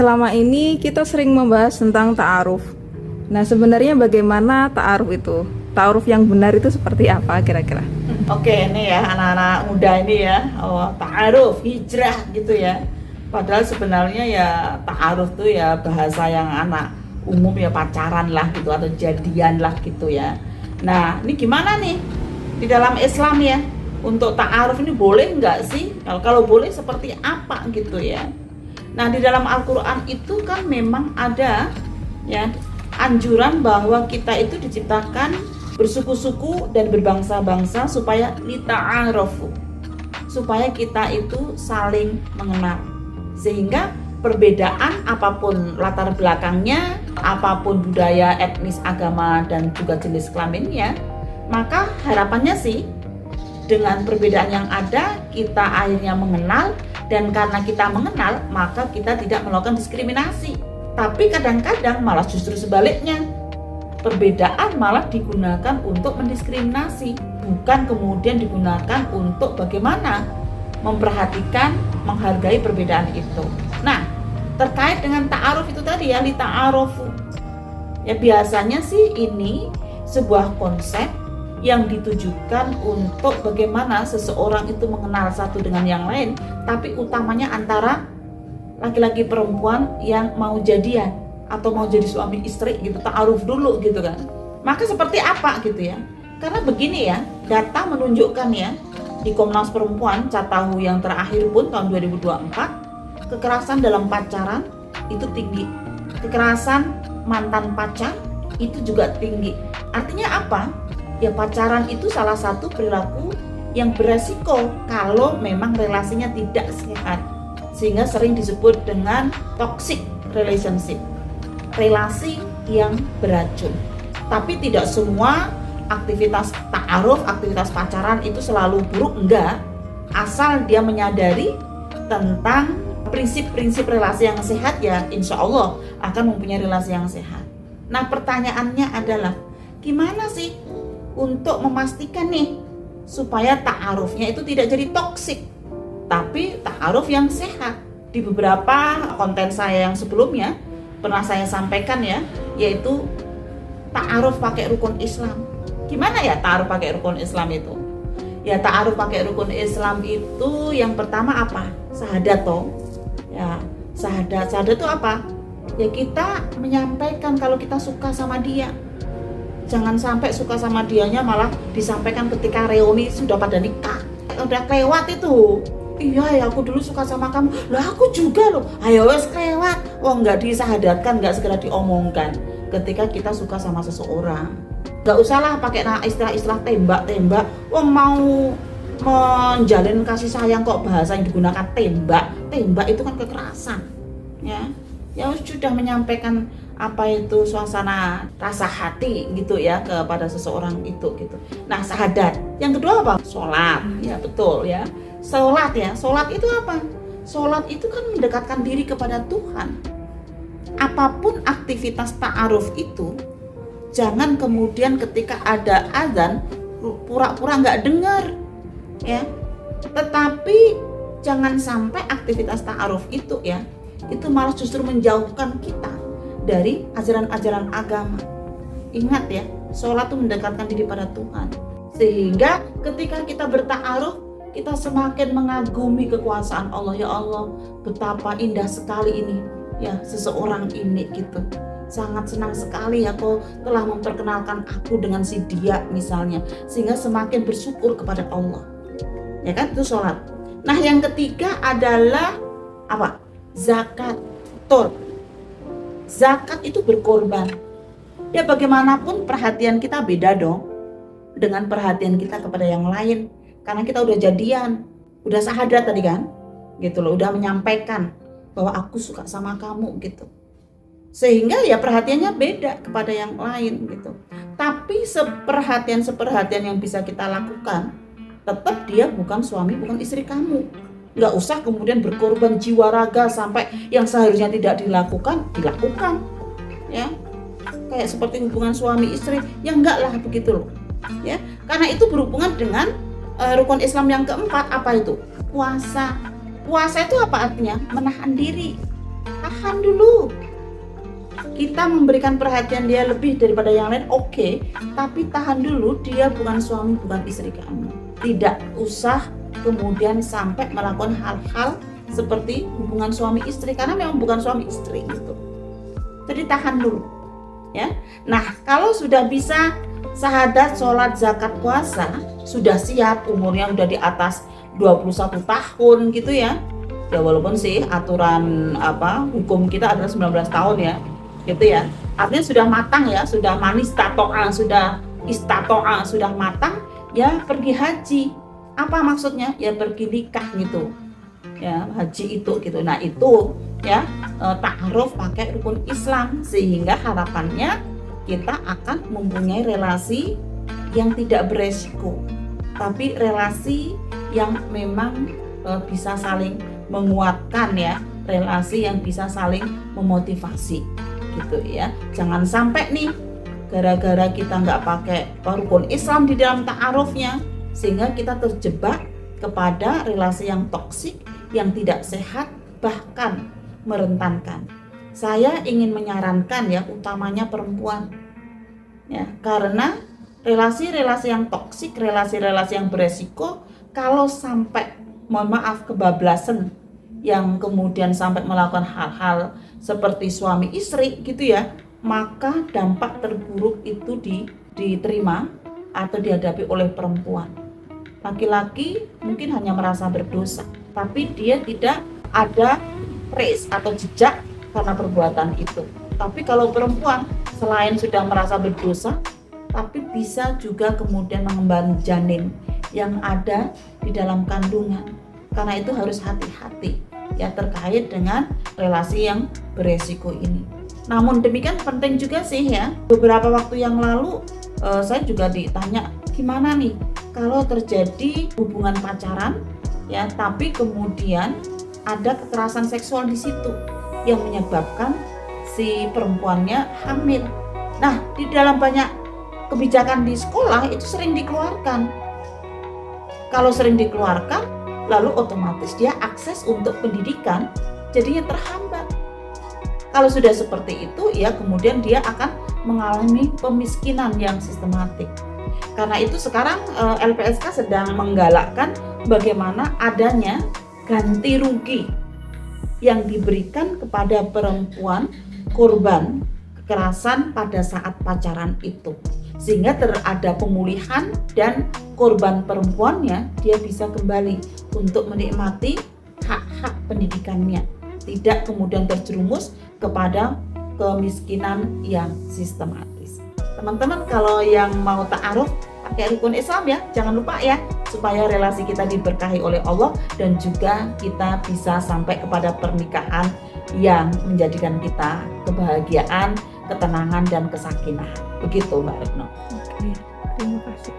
Selama ini kita sering membahas tentang ta'aruf. Nah, sebenarnya bagaimana ta'aruf itu? Ta'aruf yang benar itu seperti apa kira-kira? Oke, ini ya anak-anak muda ini ya, ta'aruf, hijrah gitu ya. Padahal sebenarnya ya ta'aruf tuh ya bahasa yang anak umum ya, pacaran lah gitu atau jadian lah gitu ya. Nah, ini gimana nih di dalam Islam ya? Untuk ta'aruf ini boleh nggak sih? Kalau boleh seperti apa gitu ya? Nah, di dalam Al-Quran itu kan memang ada ya anjuran bahwa kita itu diciptakan bersuku-suku dan berbangsa-bangsa supaya lita'arofu, supaya kita itu saling mengenal, sehingga perbedaan apapun latar belakangnya, apapun budaya, etnis, agama, dan juga jenis kelaminnya, maka harapannya sih dengan perbedaan yang ada kita akhirnya mengenal, dan karena kita mengenal maka kita tidak melakukan diskriminasi. Tapi kadang-kadang malah justru sebaliknya, perbedaan malah digunakan untuk mendiskriminasi, bukan kemudian digunakan untuk bagaimana memperhatikan, menghargai perbedaan itu. Nah, terkait dengan ta'aruf itu tadi ya, li ta'arufu ya, biasanya sih ini sebuah konsep yang ditujukan untuk bagaimana seseorang itu mengenal satu dengan yang lain, tapi utamanya antara laki-laki perempuan yang mau jadian atau mau jadi suami istri gitu, ta'aruf dulu gitu kan. Maka seperti apa gitu ya? Karena begini ya, data menunjukkan ya, di Komnas Perempuan Catahu yang terakhir pun tahun 2024, kekerasan dalam pacaran itu tinggi, kekerasan mantan pacar itu juga tinggi. Artinya apa? Ya, pacaran itu salah satu perilaku yang beresiko kalau memang relasinya tidak sehat, sehingga sering disebut dengan toxic relationship, relasi yang beracun. Tapi tidak semua aktivitas ta'aruf, aktivitas pacaran itu selalu buruk, enggak, asal dia menyadari tentang prinsip-prinsip relasi yang sehat, ya insya Allah akan mempunyai relasi yang sehat. Nah, pertanyaannya adalah gimana sih untuk memastikan nih supaya ta'arufnya itu tidak jadi toksik, tapi ta'aruf yang sehat. Di beberapa konten saya yang sebelumnya pernah saya sampaikan ya, yaitu ta'aruf pakai rukun Islam. Gimana ya ta'aruf pakai rukun Islam itu? Ya, ta'aruf pakai rukun Islam itu yang pertama apa? Syahadat toh. Ya, syahadat itu apa? Ya, kita menyampaikan kalau kita suka sama dia. Jangan sampai suka sama dianya malah disampaikan ketika reuni sudah pada nikah. Udah kelewat itu. Iya ya, aku dulu suka sama kamu. Lah aku juga loh. Ayo wes kelewat. Oh, nggak disahadatkan, nggak segera diomongkan ketika kita suka sama seseorang. Nggak usahlah pakai istilah-istilah tembak-tembak. Oh, mau menjalin kasih sayang kok bahasa yang digunakan tembak. Tembak itu kan kekerasan. Ya sudah menyampaikan apa itu suasana rasa hati gitu ya kepada seseorang itu gitu. Nah, syahadat. Yang kedua apa? Sholat. Ya betul ya. Sholat ya. Sholat itu apa? Sholat itu kan mendekatkan diri kepada Tuhan. Apapun aktivitas ta'aruf itu, jangan kemudian ketika ada azan pura-pura nggak dengar ya. Tetapi jangan sampai aktivitas ta'aruf itu ya, itu malah justru menjauhkan kita dari ajaran-ajaran agama. Ingat ya, sholat itu mendekatkan diri pada Tuhan, sehingga ketika kita berta'aruf, kita semakin mengagumi kekuasaan Allah. Ya Allah, betapa indah sekali ini ya seseorang ini gitu. Sangat senang sekali ya kau telah memperkenalkan aku dengan si dia misalnya, sehingga semakin bersyukur kepada Allah. Ya kan, itu sholat. Nah, yang ketiga adalah apa? Zakat. Betul. Zakat itu berkorban. Ya, bagaimanapun perhatian kita beda dong dengan perhatian kita kepada yang lain. Karena kita udah jadian, udah syahadat tadi kan, gitu loh, udah menyampaikan bahwa aku suka sama kamu gitu. Sehingga ya perhatiannya beda kepada yang lain gitu. Tapi seperhatian yang bisa kita lakukan, tetap dia bukan suami, bukan istri kamu. Nggak usah kemudian berkorban jiwa raga sampai yang seharusnya tidak dilakukan ya, kayak seperti hubungan suami istri, ya enggak lah begitu loh ya. Karena itu berhubungan dengan rukun Islam yang keempat, apa itu? Puasa. Puasa itu apa artinya? Menahan diri. tahan dulu. Kita memberikan perhatian dia lebih daripada yang lain, oke, tapi tahan dulu, dia bukan suami, bukan istri kamu. Tidak usah kemudian sampai melakukan hal-hal seperti hubungan suami istri, karena memang bukan suami istri gitu. Jadi tahan dulu ya. Nah, kalau sudah bisa syahadat, sholat, zakat, puasa, sudah siap, umurnya sudah di atas 21 tahun gitu ya. Ya walaupun sih aturan hukum kita adalah 19 tahun ya. Gitu ya. Artinya sudah matang ya, sudah manis tatoa, sudah istatoa, sudah matang ya, pergi haji. Apa maksudnya? Ya pergi nikah gitu. Ya, haji itu gitu. Nah, itu ya ta'aruf pakai rukun Islam, sehingga harapannya kita akan mempunyai relasi yang tidak beresiko, tapi relasi yang memang bisa saling menguatkan ya, relasi yang bisa saling memotivasi gitu ya. Jangan sampai nih gara-gara kita nggak pakai rukun Islam di dalam ta'arufnya, sehingga kita terjebak kepada relasi yang toksik, yang tidak sehat, bahkan merentankan. Saya ingin menyarankan ya, utamanya perempuan ya, karena relasi-relasi yang toksik, relasi-relasi yang beresiko, kalau sampai mohon maaf kebablasan, yang kemudian sampai melakukan hal-hal seperti suami istri gitu ya, maka dampak terburuk itu diterima atau dihadapi oleh perempuan. Laki-laki mungkin hanya merasa berdosa, tapi dia tidak ada trace atau jejak karena perbuatan itu. Tapi kalau perempuan selain sudah merasa berdosa, tapi bisa juga kemudian mengemban janin yang ada di dalam kandungan. Karena itu harus hati-hati ya terkait dengan relasi yang beresiko ini. Namun demikian penting juga sih ya, beberapa waktu yang lalu saya juga ditanya, gimana nih kalau terjadi hubungan pacaran ya, tapi kemudian ada kekerasan seksual di situ yang menyebabkan si perempuannya hamil. Nah, di dalam banyak kebijakan di sekolah itu sering dikeluarkan. Kalau sering dikeluarkan, lalu otomatis dia akses untuk pendidikan jadinya terhambat. Kalau sudah seperti itu, ya kemudian dia akan mengalami pemiskinan yang sistematik. Karena itu sekarang LPSK sedang menggalakkan bagaimana adanya ganti rugi yang diberikan kepada perempuan korban kekerasan pada saat pacaran itu, sehingga ada pemulihan dan korban perempuannya dia bisa kembali untuk menikmati hak-hak pendidikannya, tidak kemudian terjerumus kepada kemiskinan yang sistematis. Teman-teman, kalau yang mau ta'aruf pakai rukun Islam ya, jangan lupa ya, supaya relasi kita diberkahi oleh Allah dan juga kita bisa sampai kepada pernikahan yang menjadikan kita kebahagiaan, ketenangan dan kesakinah. Begitu Mbak Retno. Oke, terima kasih.